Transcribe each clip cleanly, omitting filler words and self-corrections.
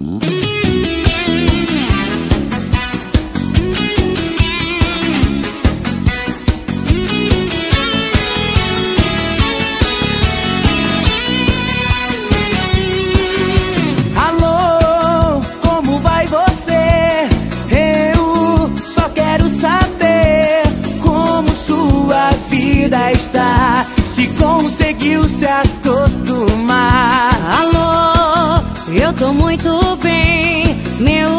Alô, como vai você? Eu só quero saber como sua vida está, se conseguiu se acostumar. Alô, eu tô muito bem, meu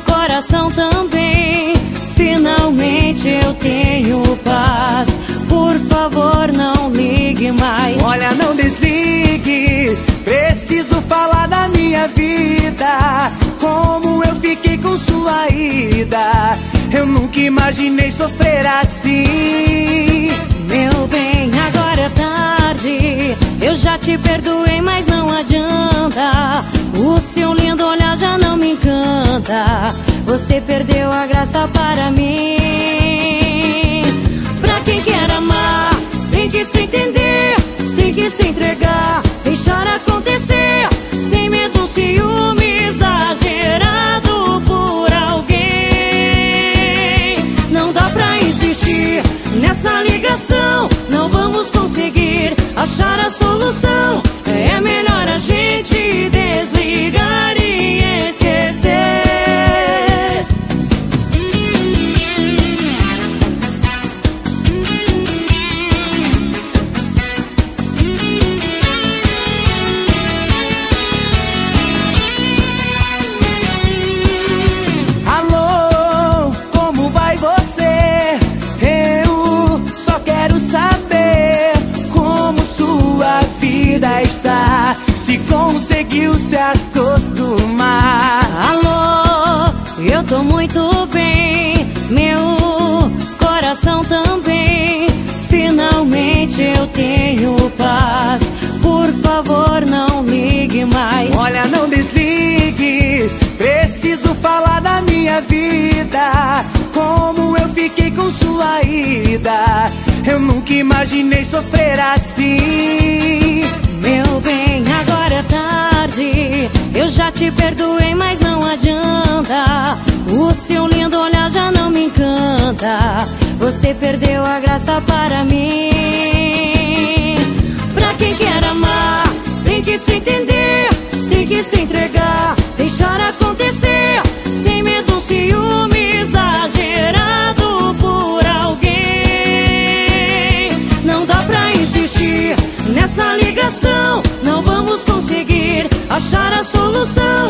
coração também. Finalmente eu tenho paz, por favor não ligue mais. Olha, não desligue, preciso falar da minha vida, como eu fiquei com sua ida. Eu nunca imaginei sofrer assim. Meu bem, agora é tarde, eu já te perdoei, mas não adianta. O seu lindo olhar já não me encanta, você perdeu a graça para mim. Pra quem quer amar, tem que se entender, tem que se entregar, deixar acontecer, sem medo, ciúme exagerado por alguém. Não dá pra insistir nessa ligação, não vamos conseguir achar a solução. É melhor a gente desligar e esquecer. Alô, como vai você? Eu só quero saber como sua vida está, se conseguiu se acostumar. Alô, eu tô muito bem, meu coração também. Finalmente eu tenho paz, por favor não ligue mais. Olha, não desligue, preciso falar da minha vida, como eu fiquei com sua ida. Eu nunca imaginei sofrer assim. Meu bem, agora é tarde, eu já te perdoei, mas não adianta. O seu lindo olhar já não me encanta, você perdeu a graça para mim. Pra quem quer amar, tem que se entender, tem que se entregar, deixar acontecer, sem medo, ciúme exagerado por alguém. Não dá pra insistir nessa ligação, não vamos conseguir achar a solução.